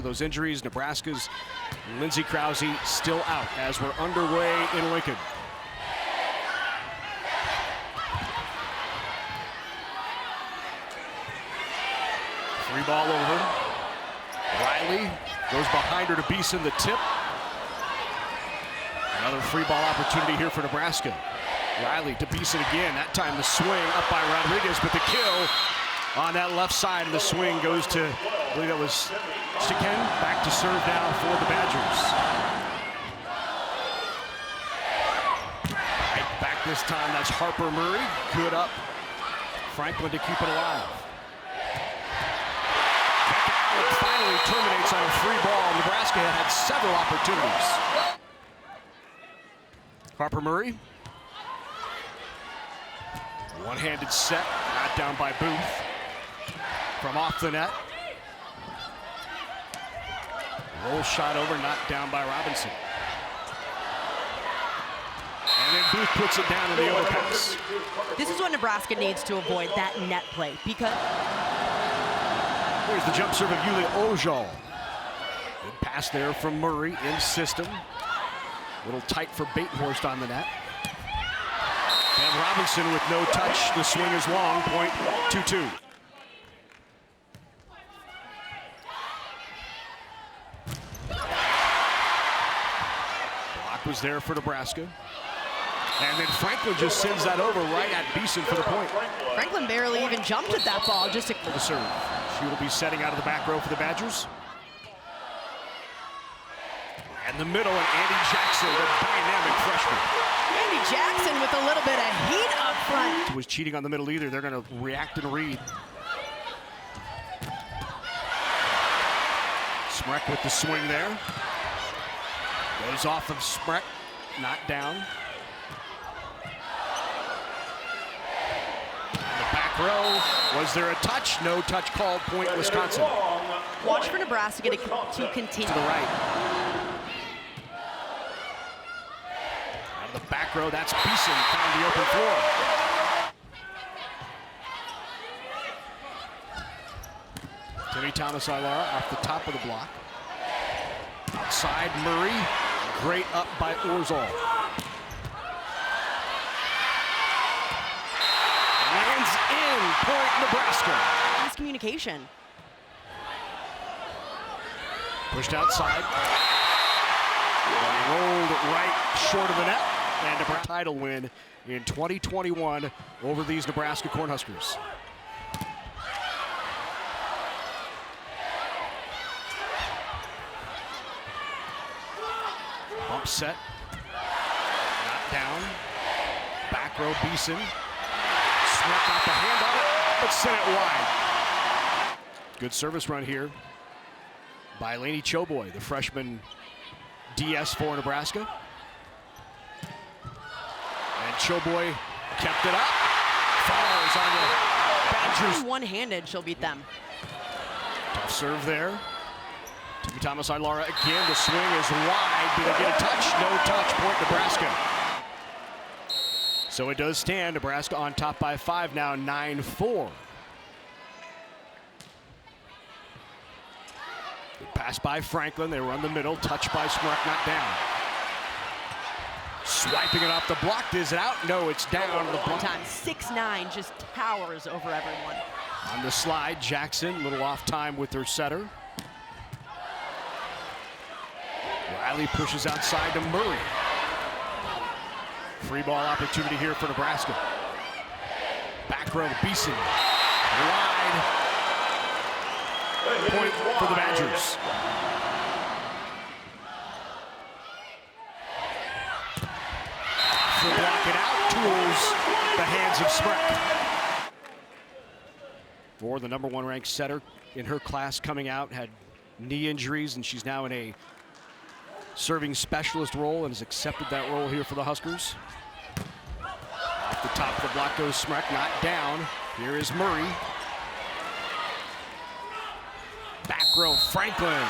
of those injuries. Nebraska's Lindsey Krause still out as we're underway in Lincoln. Free ball over. Riley goes behind her to Beeson, the tip. Another free ball opportunity here for Nebraska. Riley to Beeson again, that time the swing up by Rodriguez, but the kill on that left side, and the swing goes to, I believe that was Chicken, back to serve now for the Badgers. Right back this time, that's Harper Murray, good up. Franklin to keep it alive. It finally terminates on a free ball. Nebraska had several opportunities. Harper Murray. One-handed set, not down by Booth. From off the net. Roll shot over, knocked down by Robinson. And then Booth puts it down in the overpass. This is what Nebraska needs to avoid, that net play, because... There's the jump serve of Yulia Ojal. Good pass there from Murray in system. A little tight for Batenhorst on the net. And Robinson with no touch. The swing is long, point 2-2. Block was there for Nebraska. And then Franklin just sends that over right at Beeson for the point. Franklin barely even jumped at that ball, just to... The serve. She will be setting out of the back row for the Badgers. And the middle, and Andy Jackson, the dynamic freshman. Andy Jackson with a little bit of heat up front. Was cheating on the middle either. They're going to react and read. Smrek with the swing there. Goes off of Smrek, not down. The back row. Was there a touch? No touch called, point Wisconsin. Watch for Nebraska to continue. To the right. The back row, that's Beeson, found the open floor. Timmy Thomas-Ilara off the top of the block. Outside, Murray, great up by Orzol. Lands in, point Nebraska. Miscommunication. Pushed outside. Rolled right short of the net. And a title win in 2021 over these Nebraska Cornhuskers. Bump set. Not down. Back row Beeson. Swept out the hand on it, but sent it wide. Good service run here by Lainey Choboy, the freshman DS for Nebraska. And Choboy kept it up. Falls on the Badgers. One-handed, she'll beat them. Tough serve there. Timmy Thomas-Ilara again. The swing is wide. Did they get a touch? No touch. Point Nebraska. So it does stand. Nebraska on top by 5 now, 9-4. Good pass by Franklin. They run the middle. Touch by Smrek, not down. Swiping it off the block. Is it out? No, it's down. The block. 6'9", just towers over everyone. On the slide, Jackson, little off time with her setter. Riley pushes outside to Murray. Free ball opportunity here for Nebraska. Back row, Beeson. Wide. Point for the Badgers. To block it out, tools the hands of Smrek. For the #1 ranked setter in her class coming out, had knee injuries, and she's now in a serving specialist role and has accepted that role here for the Huskers. Off the top of the block goes Smrek, not down. Here is Murray. Back row, Franklin.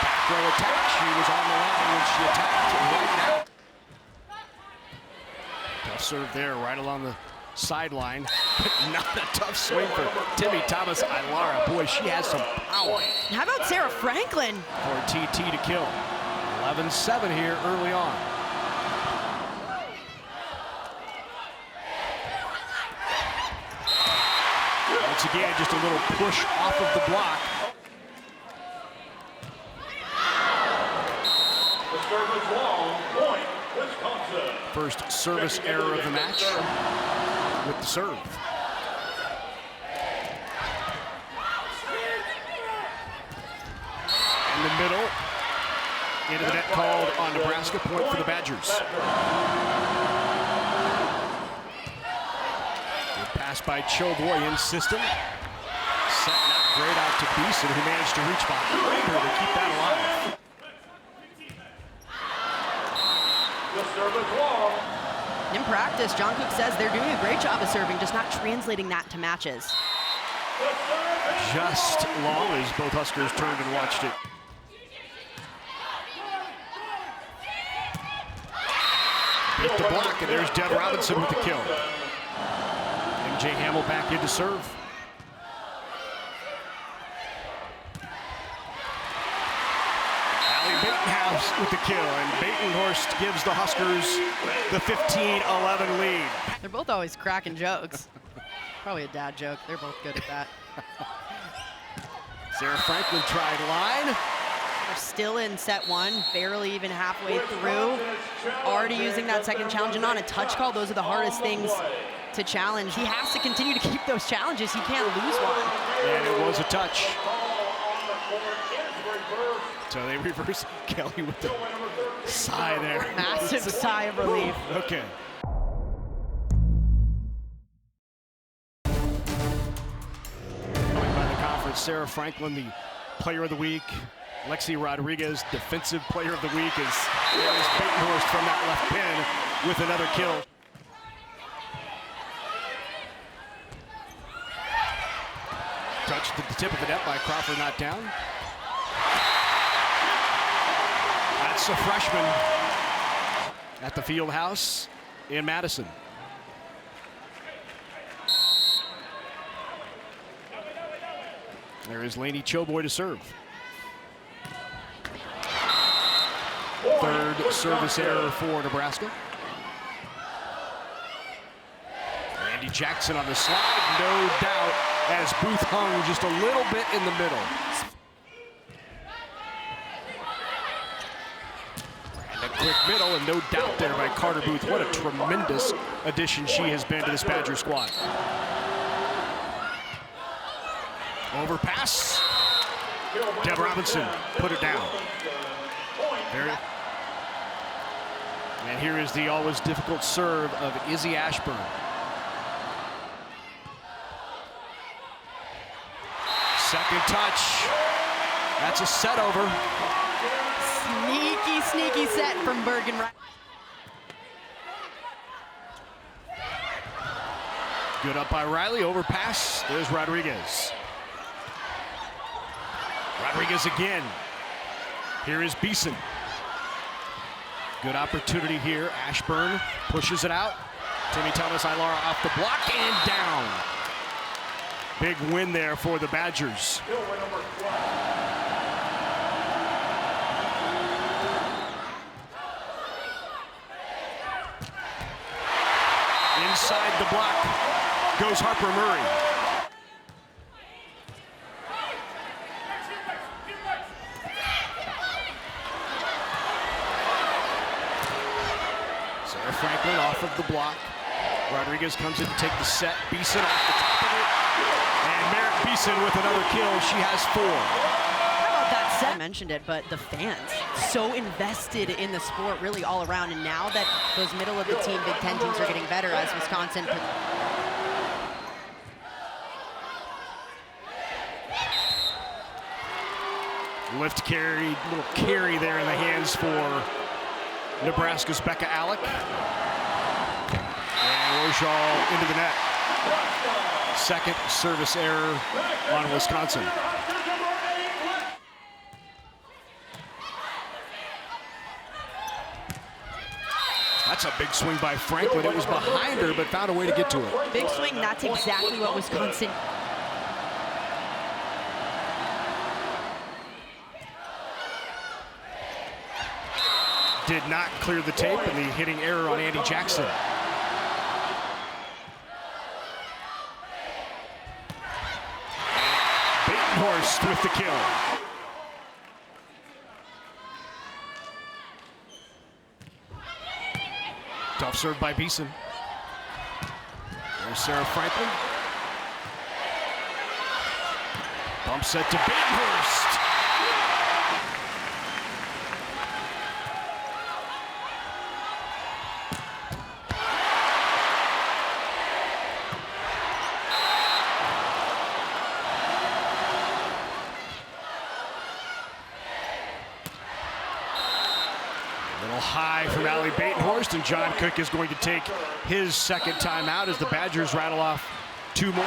Back row attack. She was on the line when she attacked right now. Tough serve there, right along the sideline. Not a tough swing for Timmy Thomas Ilara. Boy, she has some power. How about Sarah Franklin? For TT to kill. 11-7 here early on. Once again, just a little push off of the block. The service long, point, Wisconsin. First service error of the match with the serve. In the middle, into the net called on Nebraska, point for the Badgers. Good pass by Choboy in system. Set not great out to Beeson, who managed to reach behind her to keep that alive. In practice, John Cook says they're doing a great job of serving, just not translating that to matches. Just long as both Huskers turned and watched it. Beat the block, and there's Deb Robinson with the kill. MJ Hamill back in to serve. Allie Batenhouse with the kill, and Batenhorst gives the Huskers the 15-11 lead. They're both always cracking jokes. Probably a dad joke. They're both good at that. Sarah Franklin tried line. They're still in set one, barely even halfway through. Already using that second challenge, and on a touch call, those are the hardest things to challenge. He has to continue to keep those challenges. He can't lose one. And it was a touch. So they reverse Kelly with the sigh there. Massive sigh of relief. Okay. Going by the conference, Sarah Franklin, the player of the week. Lexi Rodriguez, defensive player of the week, as there's Batenhorst from that left pin with another kill. Touched at the tip of the net by Crawford, not down. That's a freshman at the field house in Madison. There is Lainey Choboy to serve. Third service error for Nebraska. Randy Jackson on the slide, no doubt, as Booth hung just a little bit in the middle. And a quick middle, and no doubt there by Carter Booth. What a tremendous addition she has been to this Badger squad. Overpass. Deb Robinson put it down. And here is the always difficult serve of Izzy Ashburn. Second touch. That's a set over. Sneaky, sneaky set from Bergen. Good up by Riley, overpass. There's Rodriguez. Rodriguez again. Here is Beeson. Good opportunity here. Ashburn pushes it out. Timmy Thomas Ilara off the block and down. Big win there for the Badgers. Inside the block goes Harper Murray. Sarah Franklin off of the block. Rodriguez comes in to take the set. Beeson off the top of it. And Merritt Beeson with another kill. She has 4. How about that set? I mentioned it, but the fans so invested in the sport really all around. And now that those middle of the team Big Ten teams are getting better as Wisconsin. Lift carry, little carry there in the hands for Nebraska's Becca Alec. And Rojal into the net. Second service error on Wisconsin. That's a big swing by Franklin. It was behind her, but found a way to get to it. Big swing, that's exactly what Wisconsin. Did not clear the tape, and the hitting error on Andy Jackson. Batenhorst with the kill. Tough serve by Beeson. There's Sarah Franklin. Bump set to Batenhorst. High from Allie Batenhorst, and John Cook is going to take his second timeout as the Badgers rattle off 2 more.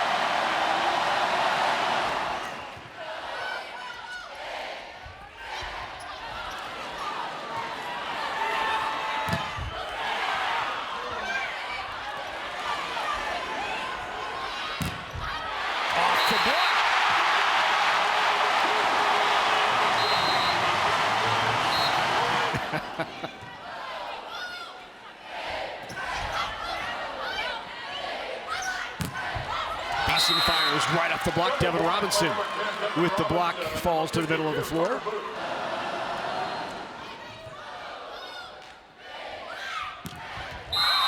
Off the block. Beeson fires right off the block. Devin Robinson with the block falls to the middle of the floor.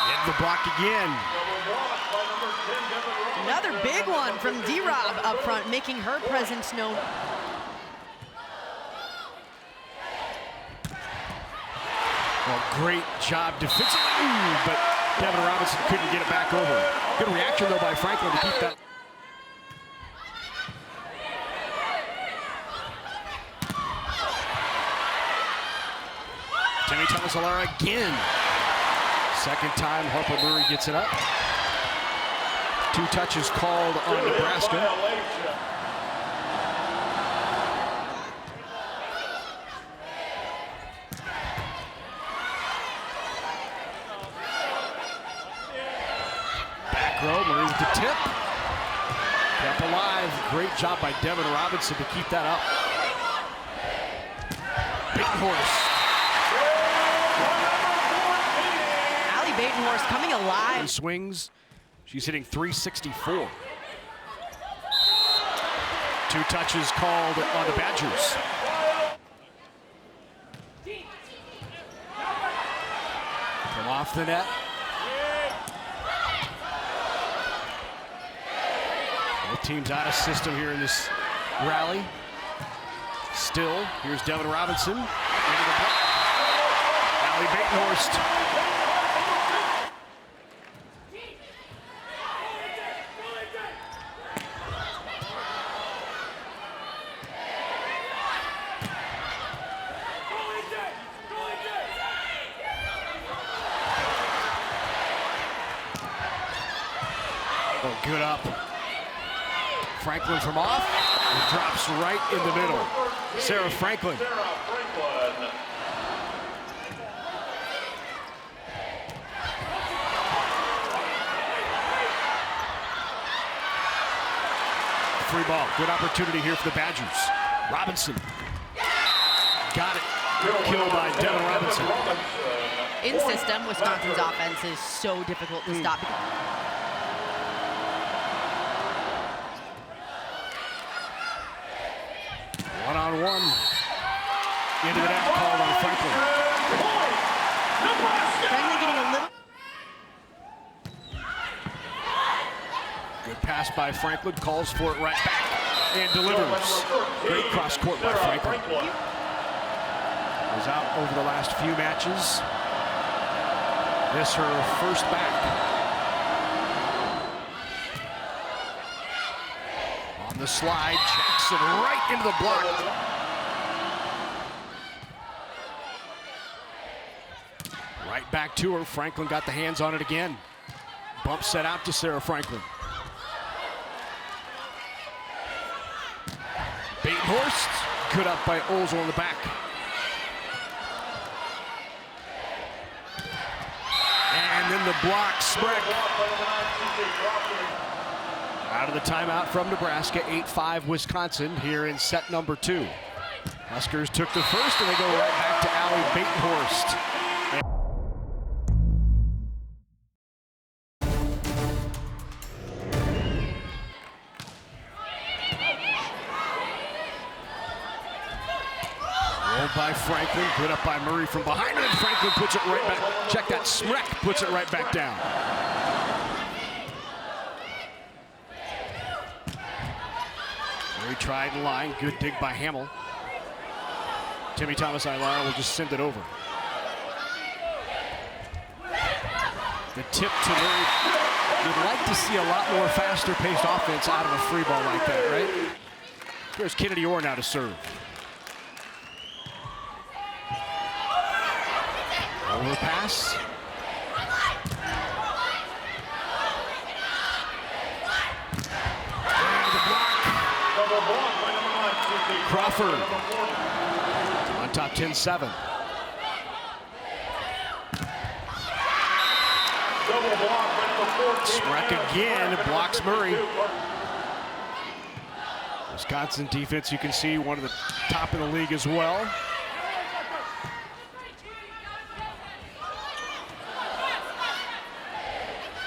In the block again. Another big one from D-Rob up front, making her presence known. Well, great job defensively, but Devin Robinson couldn't get it back over. Good reaction, though, by Franklin to keep that. Timmy Thomas-Alara again. Second time Harper Murray gets it up. 2 touches called on Nebraska. Murray with the tip. Kept alive. Great job by Devin Robinson to keep that up. Batenhorst. Allie Batenhorst coming alive. And swings. She's hitting .364. 2 touches called on the Badgers. From off the net. Both teams out of system here in this rally. Still, here's Devin Robinson. Into the block. Allie Batenhorst. Oh, good up. Franklin from off. It drops right in the middle. Sarah Franklin. Free ball. Good opportunity here for the Badgers. Robinson. Got it. Killed by Devin Robinson. In system, Wisconsin's offense is so difficult to stop. One-on-one. Into the net, called on Franklin. Franklin getting a little. Good pass by Franklin, calls for it right back, and delivers. Great cross court by Franklin. Was out over the last few matches. This her first back. On the slide, Jackson right into the block. Right back to her. Franklin got the hands on it again. Bump set out to Sarah Franklin. Batenhorst, good up by Olzel on the back. on the block. Spreck out of the timeout from Nebraska. 8-5 Wisconsin here in set number 2. Huskers took the first, and they go right back to Allie Batenhorst. Rolled by Franklin, put up by Murray from behind, and Franklin puts it right back. Check that, Spreck puts it right back down. Murray tried the line, good dig by Hamill. Timmy Thomas-Ilara will just send it over. The tip to Murray. You'd like to see a lot more faster-paced offense out of a free ball like that, right? Here's Kennedy Orr now to serve. Overpass. And the block. Crawford on top 10-7. Spreck again, blocks Murray. Wisconsin defense, you can see, one of the top in the league as well.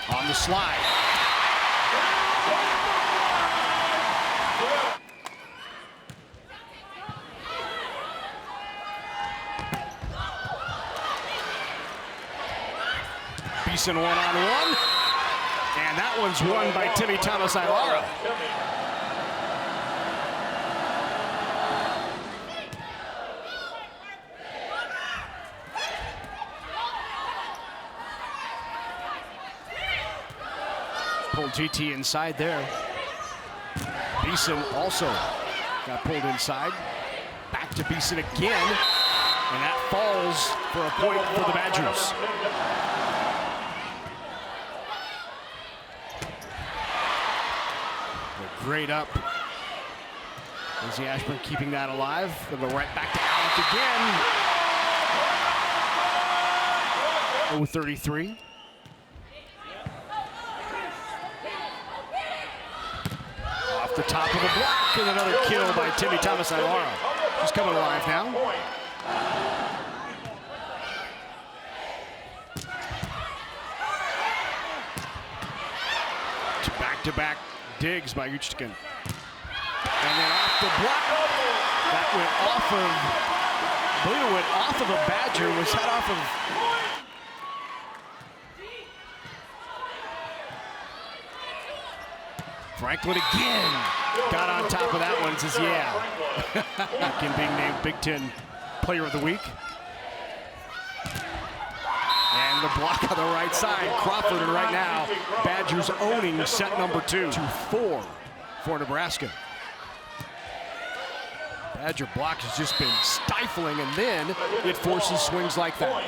On the slide. Beeson one-on-one. And that one's won by Timmy Thomas-Ilara. Pulled GT inside there. Beeson also got pulled inside. Back to Beeson again. And that falls for a point for the Badgers. Great up. Lindsey Ashburn keeping that alive. They'll go right back to Alec again. 0-33. Off the top of the block, and another kill by Timmy Thomas-Ilara. She's coming alive now. Back-to-back digs by Uchkin. And then off the block. That went off of, I believe it went off of a Badger, was that off of. Franklin again. Got on top of that one and says, yeah. Again being named Big Ten Player of the Week. And the block on the right side, Crawford, and right now, Badgers owning set number 2 to 4 for Nebraska. Badger block has just been stifling, and then it forces swings like that.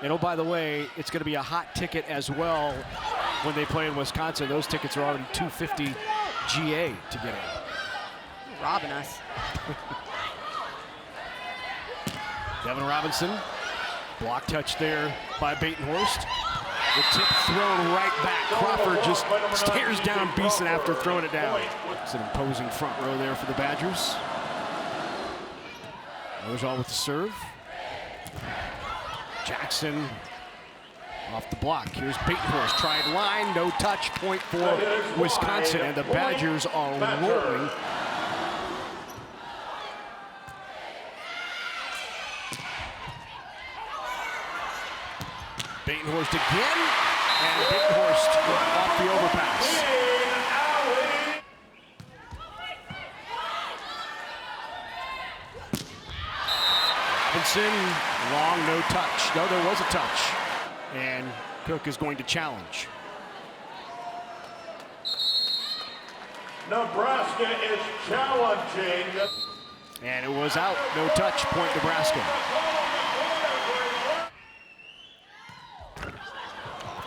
And oh, by the way, it's going to be a hot ticket as well when they play in Wisconsin. Those tickets are already $250 GA to get in. Robbing us. Devin Robinson. Block touch there by Batenhorst. The tip thrown right back. Crawford just stares down Beeson after throwing it down. It's an imposing front row there for the Badgers. Ozal with the serve. Jackson off the block. Here's Batenhorst. Tried line, no touch. Point for Wisconsin, and the Badgers are rolling. Batenhorst again, and Batenhorst off the overpass. Robinson, long, no touch. No, there was a touch. And Cook is going to challenge. Nebraska is challenging. And it was out, no touch, point Nebraska.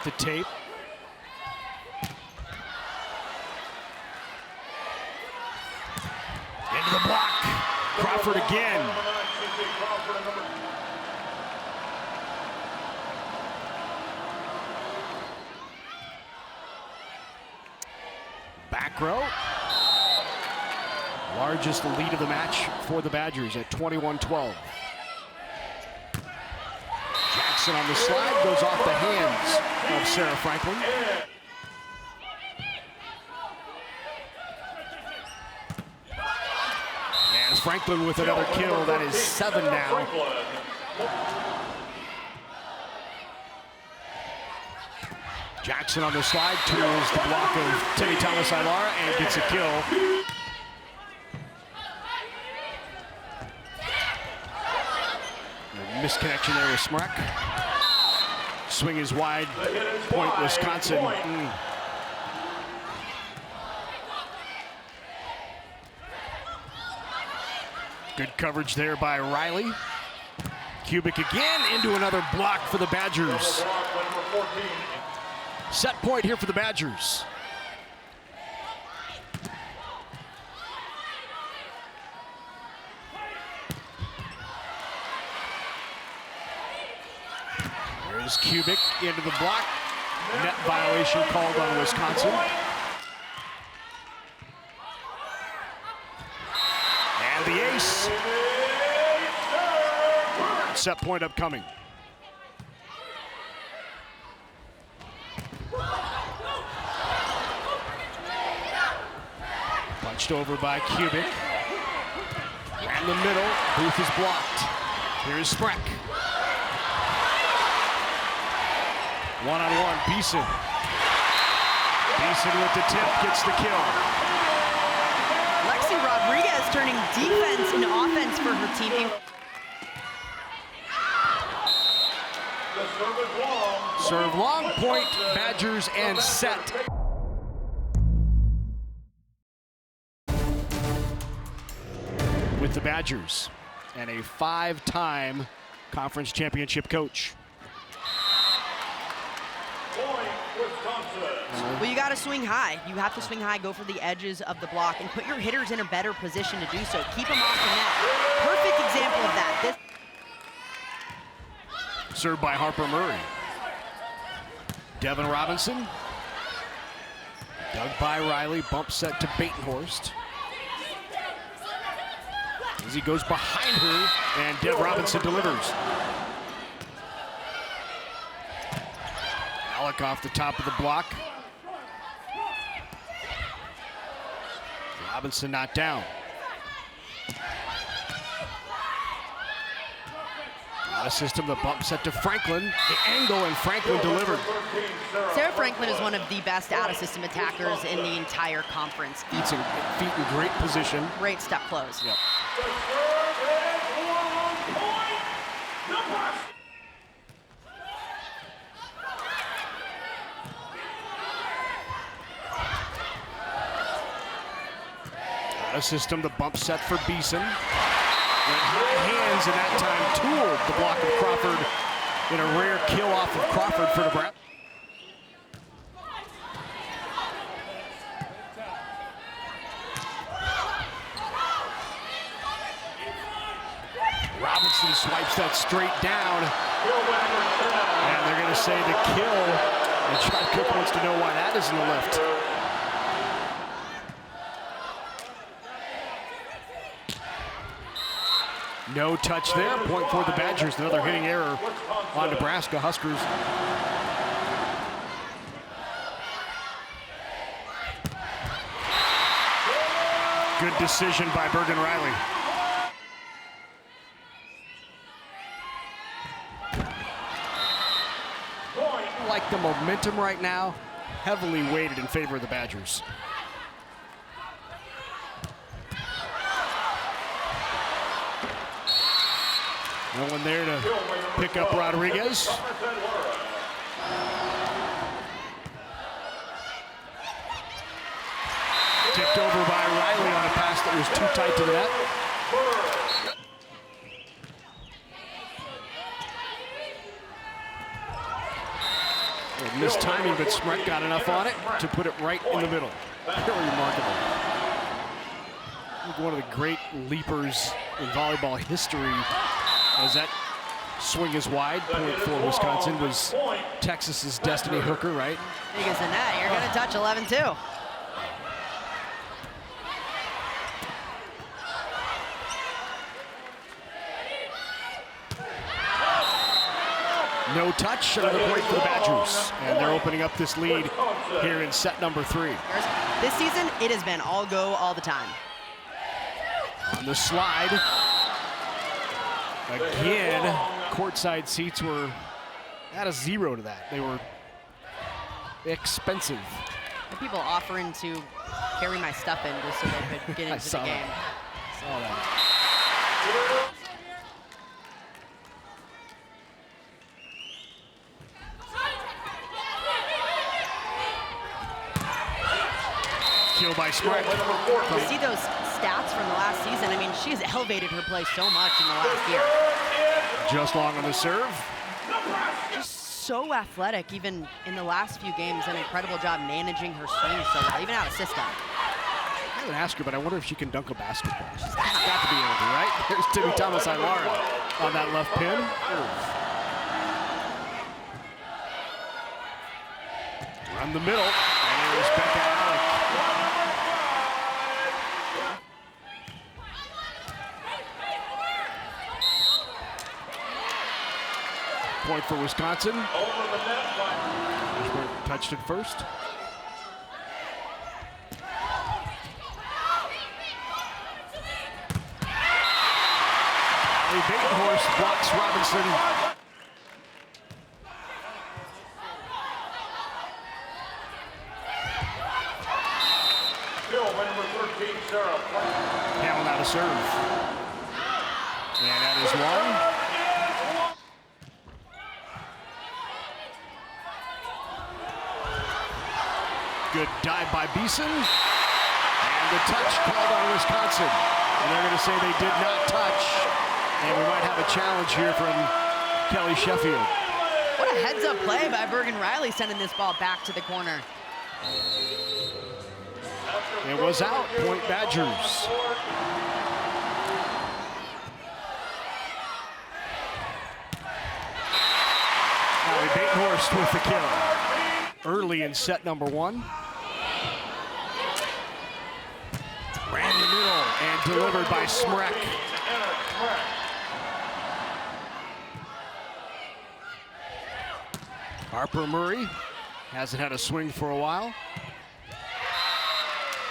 The tape. Into the block. Crawford again. Back row. Largest lead of the match for the Badgers at 21-12. Jackson on the slide, goes off the hands of Sarah Franklin. And Franklin with another kill. That is 7 now. Jackson on the slide, tools the block of Timmy Thomas-Ilara and gets a kill. Misconnection there with Smrek. Swing is wide, point Wisconsin. Good coverage there by Riley. Kubik again into another block for the Badgers. Set point here for the Badgers. There's Kubik into the block. Net violation called on Wisconsin. And the ace. Set point upcoming. Punched over by Kubik. Ran the middle. Booth is blocked. Here's Smrek. One-on-one, Beeson. Beeson with the tip, gets the kill. Lexi Rodriguez turning defense into offense for her team. Serve long, point, Badgers, and set. With the Badgers and a 5-time conference championship coach. Well, you got to swing high. You have to swing high, go for the edges of the block, and put your hitters in a better position to do so. Keep them off the net. Perfect example of that. Served by Harper Murray. Devin Robinson. Dug by Riley, bump set to Batenhorst. As he goes behind her, and Dev Robinson delivers. Alec off the top of the block. Robinson not down. Out of system, the bump set to Franklin. The angle, and Franklin delivered. Sarah Franklin is one of the best out-of-system attackers in the entire conference. Feet in great position. Great step close. Yep. System, the bump set for Beeson. Went high hands, and that time tooled the block of Crawford in a rare kill off of Crawford for Nebraska. Robinson swipes that straight down, and they're going to say the kill. And Chuck Cook wants to know why that isn't a lift. No touch there, point for the Badgers. Another hitting error on Nebraska Huskers. Good decision by Bergen Riley. Like the momentum right now, heavily weighted in favor of the Badgers. No one there to pick up Rodriguez. Tipped over by Riley on a pass that was too tight to the net. Missed timing, but Smrek got enough on it to put it right in the middle. Very remarkable. One of the great leapers in volleyball history. As that swing is wide, point for Wisconsin, was Texas's Destiny Hooker, right? Big as the net, you're gonna touch 11-2. no touch, another point for the Badgers. And they're opening up this lead here in set number 3. This season, it has been all go all the time. On the slide. Again, courtside seats were at a 0 to that. They were expensive. And people offering to carry my stuff in just so they could get into the game. Saw that. Kill by Smart. You see those stats from the last season. I mean, she's elevated her play so much in the last year. Just long on the serve. Just so athletic, even in the last few games. An incredible job managing her swing so well, even out of system. I would ask her, but I wonder if she can dunk a basketball. She's got to be able to, right? There's Timmy Thomas-Ilara on that left pin. Run the middle, and there's Becca Alec. Point for Wisconsin. Touched it first. A big horse blocks Robinson. Hamlin out of serve. And that is one. Good dive by Beeson. And the touch called on Wisconsin. And they're going to say they did not touch. And we might have a challenge here from Kelly Sheffield. What a heads-up play by Bergen Riley, sending this ball back to the corner. It was out, point Badgers. Allie Batenhorst with the kill. Early in set number 1. Ran the middle and delivered by Smrek. Harper Murray hasn't had a swing for a while.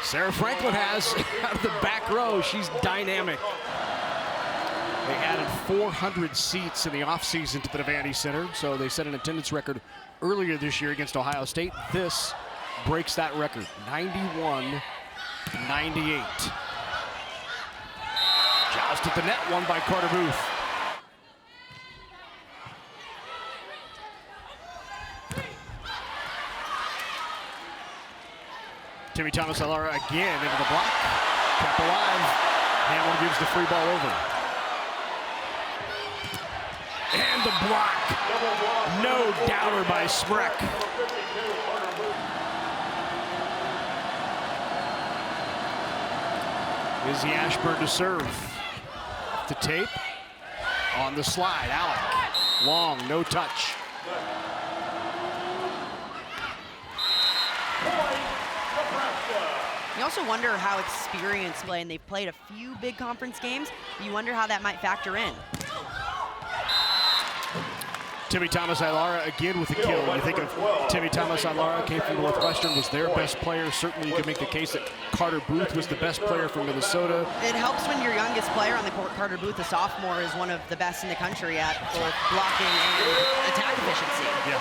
Sarah Franklin has out of the back row. She's dynamic. They added 400 seats in the offseason to the Devaney Center, so they set an attendance record earlier this year against Ohio State. This breaks that record, 91-98. Joust at the net, won by Carter Booth. Timmy Thomas-Ilara again into the block. Kept alive. Hamlin gives the free ball over. And the block. No doubter by Smrek. Izzy Ashburn to serve. The tape. On the slide, Alec. Long, no touch. You also wonder how experienced play, and they've played a few big conference games. You wonder how that might factor in. Timmy Thomas-Ilara again with the kill. When you think of Timmy Thomas-Ilara, came from Northwestern, was their best player. Certainly you could make the case that Carter Booth was the best player from Minnesota. It helps when your youngest player on the court, Carter Booth, a sophomore, is one of the best in the country at both blocking and attack efficiency. Yeah.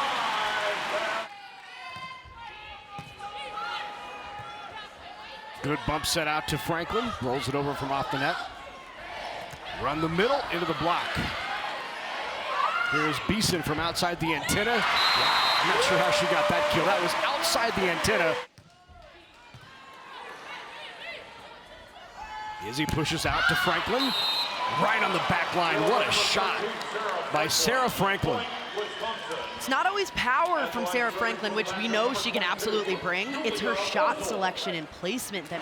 Good bump set out to Franklin. Rolls it over from off the net. Run the middle into the block. Here's Beeson from outside the antenna. I'm not sure how she got that kill. That was outside the antenna. Izzy pushes out to Franklin. Right on the back line. What a shot by Sarah Franklin. It's not always power from Sarah Franklin, which we know she can absolutely bring. It's her shot selection and placement that...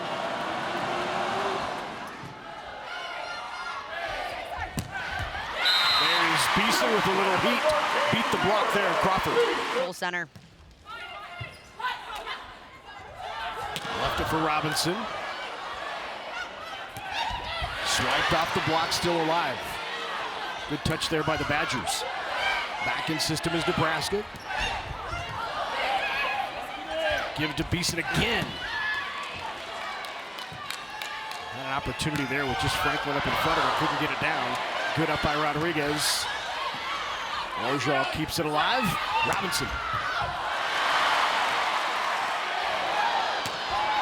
There's Beeson with a little heat. Beat the block there, Crawford. Full center. Left it for Robinson. Swiped off the block, still alive. Good touch there by the Badgers. Back in system is Nebraska. Give it to Beeson again. Had an opportunity there with just Franklin up in front of her, couldn't get it down. Good up by Rodriguez. Ojal keeps it alive. Robinson.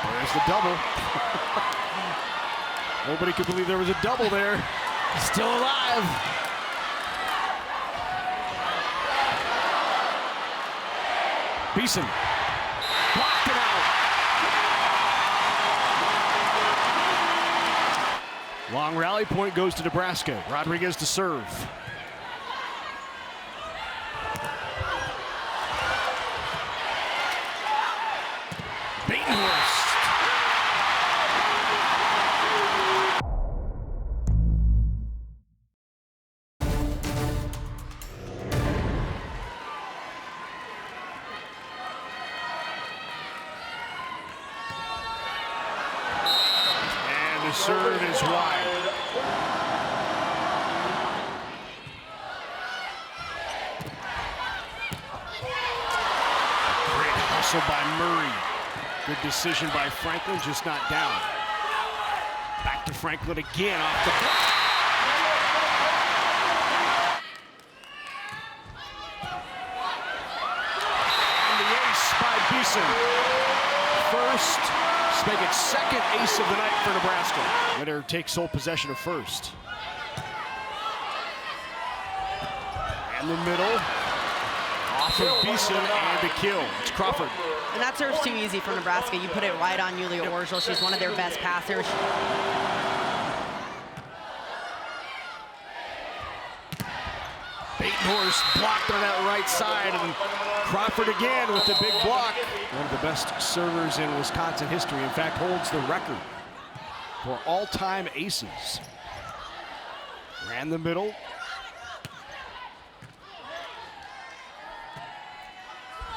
There's the double. Nobody could believe there was a double there. Still alive. Beeson. Blocked it out. Long rally point goes to Nebraska. Rodriguez to serve. Batenhorst. And the serve is wide. Great hustle by Murray. Good decision by Franklin, just not down. Back to Franklin again off the block. And the ace by Beeson. First, let's make it second ace of the night for Nebraska. Winner takes sole possession of first. And the middle. Off of Beeson and the kill. It's Crawford. And that serves too easy for Nebraska. You put it right on Yulia Orgel. She's one of their best passers. Batenhorst blocked on that right side, and Crawford again with the big block. One of the best servers in Wisconsin history. In fact, holds the record for all-time aces. Ran the middle.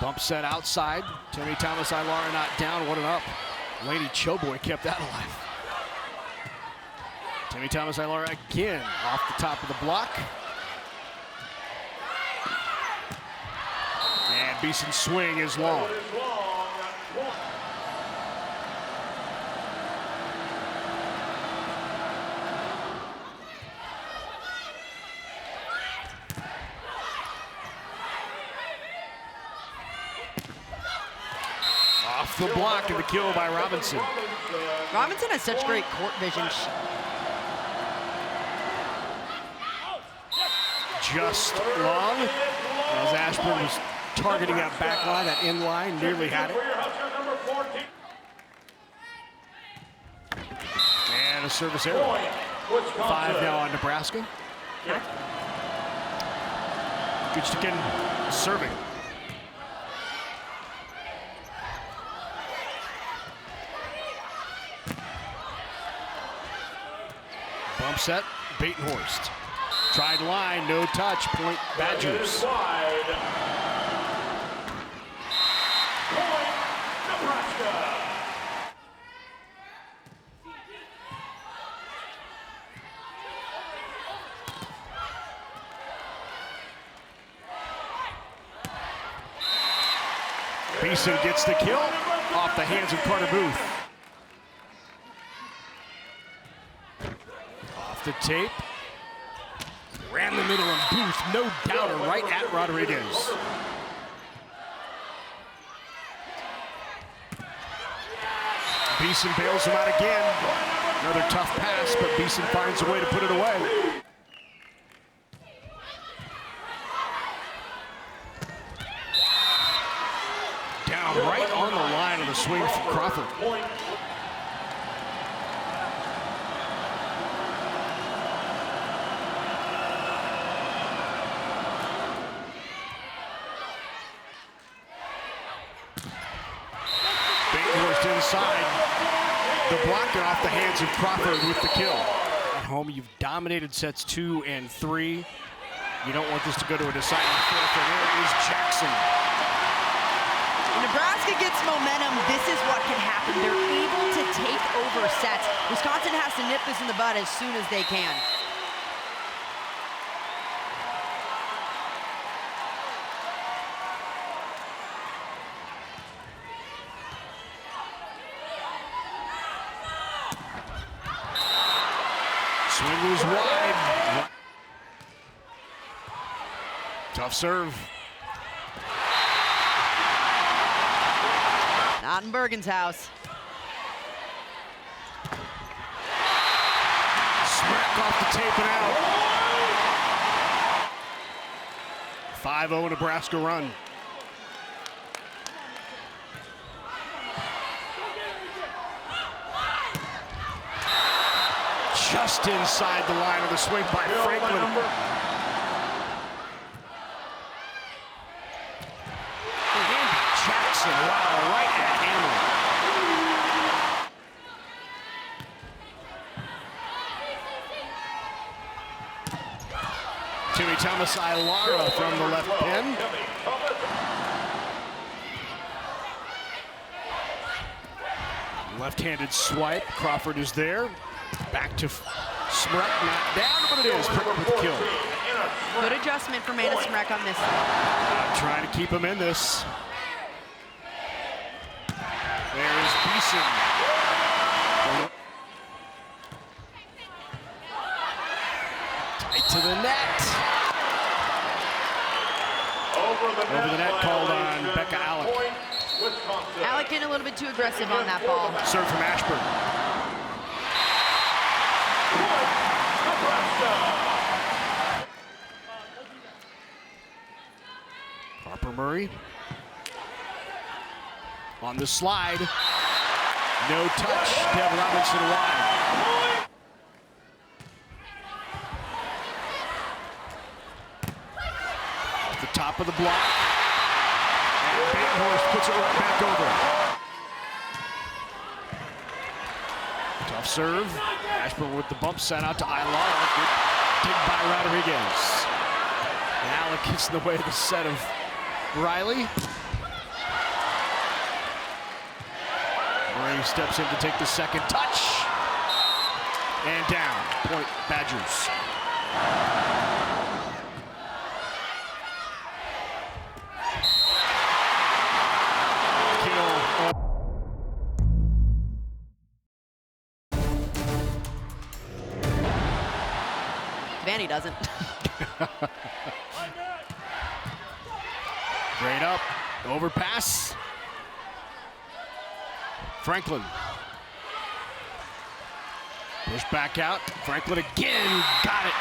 Bump set outside. Timmy Thomas-Ilara not down, what an up. Lady Choboy kept that alive. Timmy Thomas-Ilara again off the top of the block. And Beeson's swing is long. Off the block and the kill by Robinson. Robinson has such great court vision. Just long, as Ashburn was targeting that back line, that in line, nearly had it. And a service error. 5 now on Nebraska. Gutschken serving. Bump set, Batenhorst. Tried line, no touch, point Badgers. Point, Nebraska. Beeson gets the kill off the hands of Carter Booth. Off the tape. Ran the middle and Booth, no doubter, right at Rodriguez. Beeson bails him out again. Another tough pass, but Beeson finds a way to put it away. Down right on the line of the swing from Crawford. Inside, the blocker off the hands of Crawford with the kill. At home, you've dominated sets 2 and 3. You don't want this to go to a deciding fourth, and there is Jackson. When Nebraska gets momentum, this is what can happen. They're able to take over sets. Wisconsin has to nip this in the bud as soon as they can. was wide. Tough serve. Not in Bergen's house. Smack off the tape and out. 5-0 Nebraska run. Just inside the line of the swing by Franklin. Jackson, wow, right at Hammer. Timmy Thomas Ilara from the left pin. Left-handed swipe. Crawford is there. Back to Smrek, not down, but it is. Prickett with the kill. Good adjustment for Mana Smrek on this. Trying to keep him in this. There is Beeson. Tight to the net. Over the net called on Becca Alec. Alec getting a little bit too aggressive on that ball. Serve from Ashburn. Harper Murray on the slide. No touch. Deb Robinson wide. At the top of the block. And Batenhorst puts it right back over. Tough serve. Ashburn with the bump set out to Ilara. Good dig by Rodriguez. And Alec gets in the way of the set of Riley. Murray steps in to take the second touch. And down. Point Badgers. Vanny doesn't. Great up. Overpass. Franklin. Push back out. Franklin again. Got it.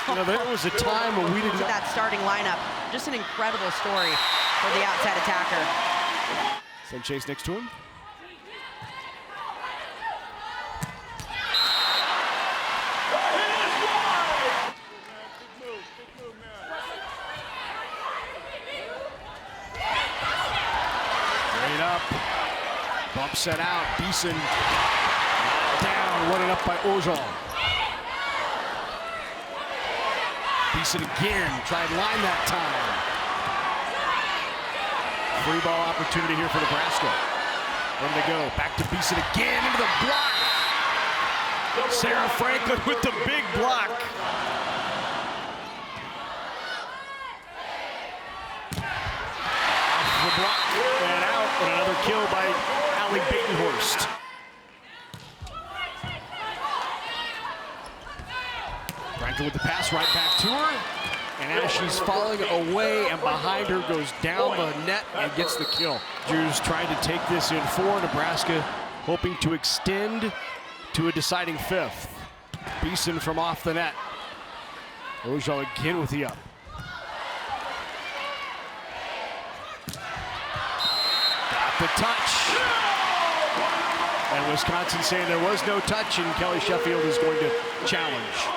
You know, there was a time when we didn't. That starting lineup. Just an incredible story for the outside attacker. Send Chase next to him. Great up. Bump set out. Beeson down. Running up by Ozol. Beeson again. Tried line that time. Free ball opportunity here for Nebraska. Where do they go? Back to Beeson again into the block. Sarah Franklin with the big block. Off the block and out. And another kill by Allie Batenhorst. Franklin with the pass right back to her. And as she's falling away and behind her goes down the net and gets the kill. Drew's trying to take this in four. Nebraska hoping to extend to a deciding fifth. Beeson from off the net. Ojal again with the up. Got the touch. And Wisconsin saying there was no touch, and Kelly Sheffield is going to challenge.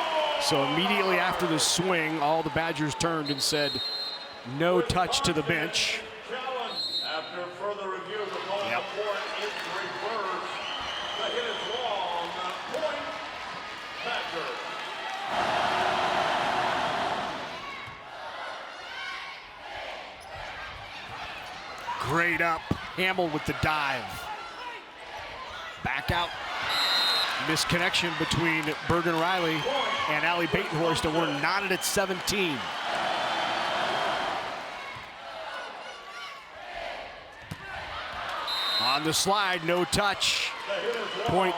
So immediately after the swing, all the Badgers turned and said, no touch to the bench. After further review, the call on the court is reversed. The hit is long. Point Badgers. Great up. Hamill with the dive. Back out. Misconnection between Bergen Riley and Allie Batenhorst, and we're knotted at 17. On the slide, no touch. Point.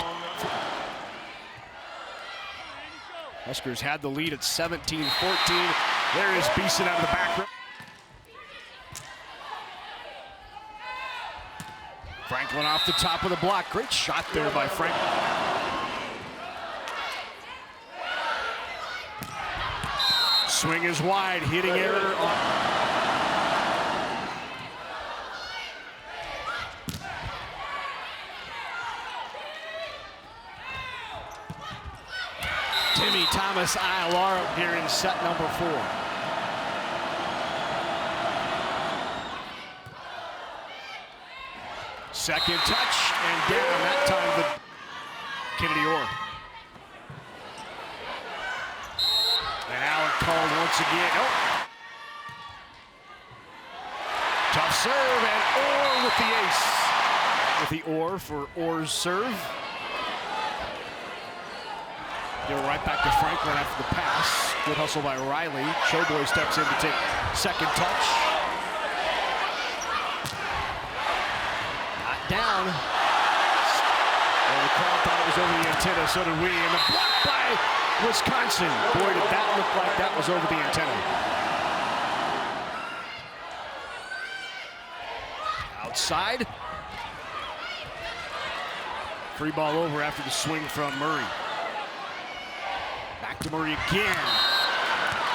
Huskers had the lead at 17-14. There is Beeson out of the back row. Franklin off the top of the block. Great shot there by Franklin. Swing is wide, hitting error on. Timmy Thomas Ayalara here in set number 4. Second touch and down, that time the Kennedy Orr. And Allen called once again. Oh. Tough serve and Orr with the ace. With the Orr for Orr's serve. Go right back to Franklin after the pass. Good hustle by Riley. Showboy steps in to take second touch. Not down. Well, the crowd thought it was over the antenna, so did we. And the block by Wisconsin. Boy, did that look like that was over the antenna. Outside. Free ball over after the swing from Murray. Back to Murray again.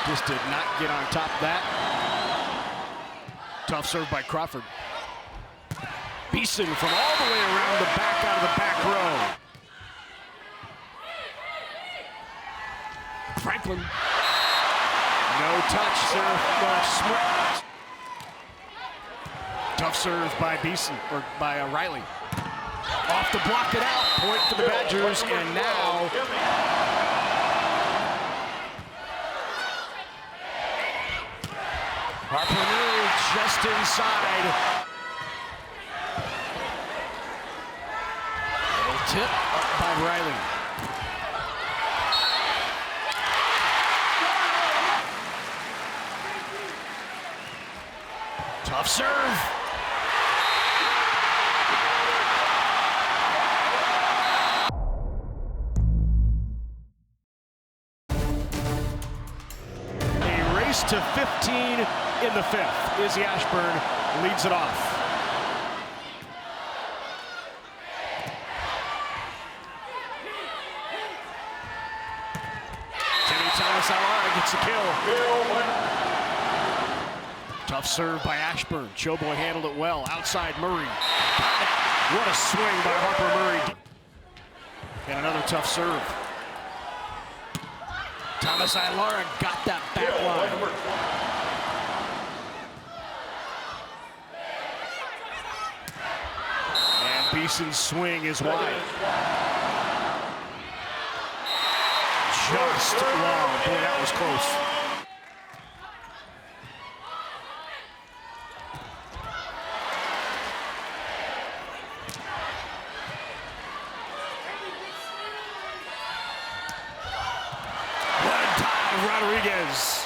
Just did not get on top of that. Tough serve by Crawford. Beeson from all the way around the back out of the back row. Franklin. No touch serve. Tough serve by Beeson, or by Riley. Off to block it out. Point for the Badgers, and now Harper Murray just inside. Little tip by Riley. Tough serve. To 15 in the 5th. Izzy Ashburn leads it off. Timmy Thomas Ayalara gets the kill. Tough serve by Ashburn. Showboy handled it well. Outside Murray. What a swing by Harper Murray. And another tough serve. Thomas Ayalara got that back line. And Beeson's swing is wide. Just long. Boy, that was close. Rodriguez,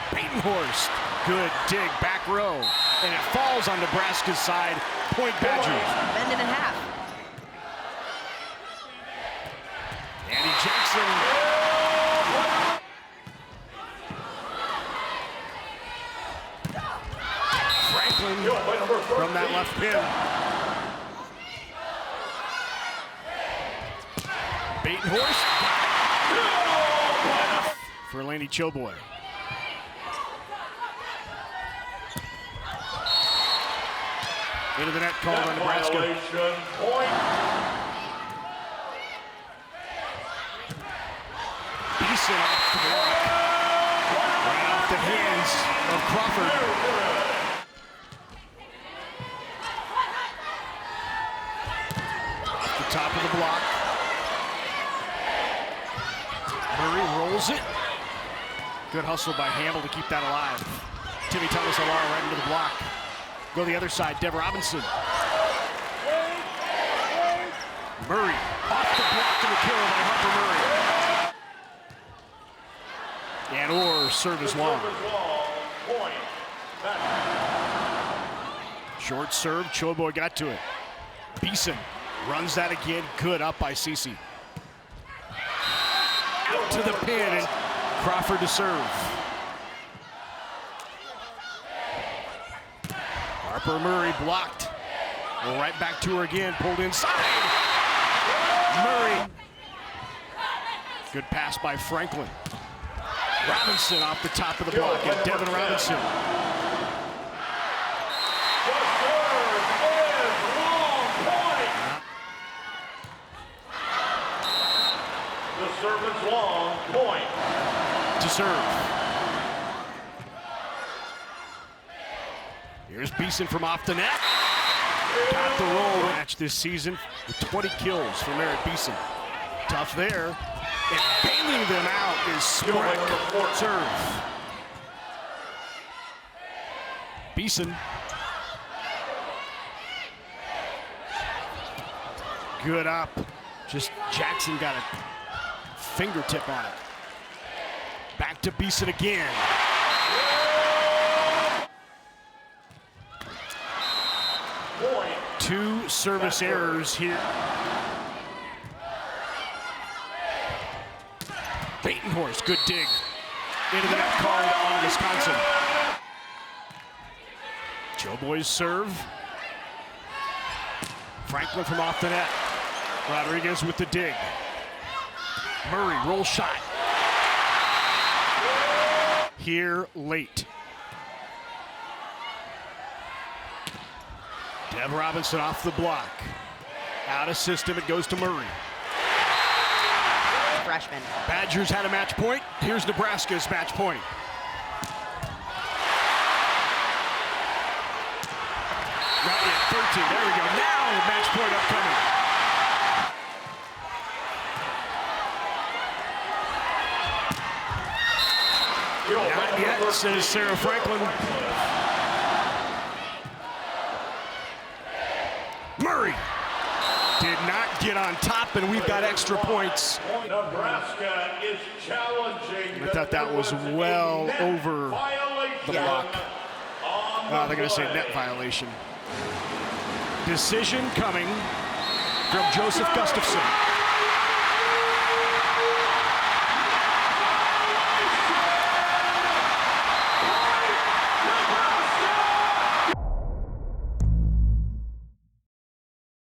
Batenhorst, good dig, back row, and it falls on Nebraska's side, point Badgers. Bend and a half. Andy Jackson. Franklin from that left pin. Batenhorst. For Laney Showboy. Into the net call on Nebraska. Beeson off the block. Right off the hands of Crawford. Off the top of the block. Murray rolls it. Good hustle by Hamel to keep that alive. Timmy Thomas Ayalara right into the block. Go the other side, Dev Robinson. Murray off the block to the kill by Harper Murray. And Orr serve is long. Short serve, Showboy got to it. Beeson runs that again, good up by Cece. out to the pin, and Crawford to serve. Harper Murray blocked. Well, right back to her again, pulled inside. Murray. Good pass by Franklin. Robinson off the top of the block, and Devin Robinson. The serve is long, point. To serve. Here's Beeson from off the net. Got the roll match this season with 20 kills for Merritt Beeson. Tough there. And bailing them out is Smart. Serve. Beeson. Good up. Just Jackson got a fingertip on it. Back to Beeson again. Two service errors here. Batenhorst, good dig. Into the net called on Wisconsin. Joe Boy's serve. Franklin from off the net. Rodriguez with the dig. Murray, roll shot. Here late. Dev Robinson off the block. Out of system, it goes to Murray. Freshman. Badgers had a match point. Here's Nebraska's match point. Not yet, 13, there we go. Now match point upcoming. Not yet, says Sarah Franklin. Murray did not get on top, and we've got extra points. Nebraska is challenging. I thought that was well over the block. They're going to say net violation. Decision coming from Joseph Gustafson.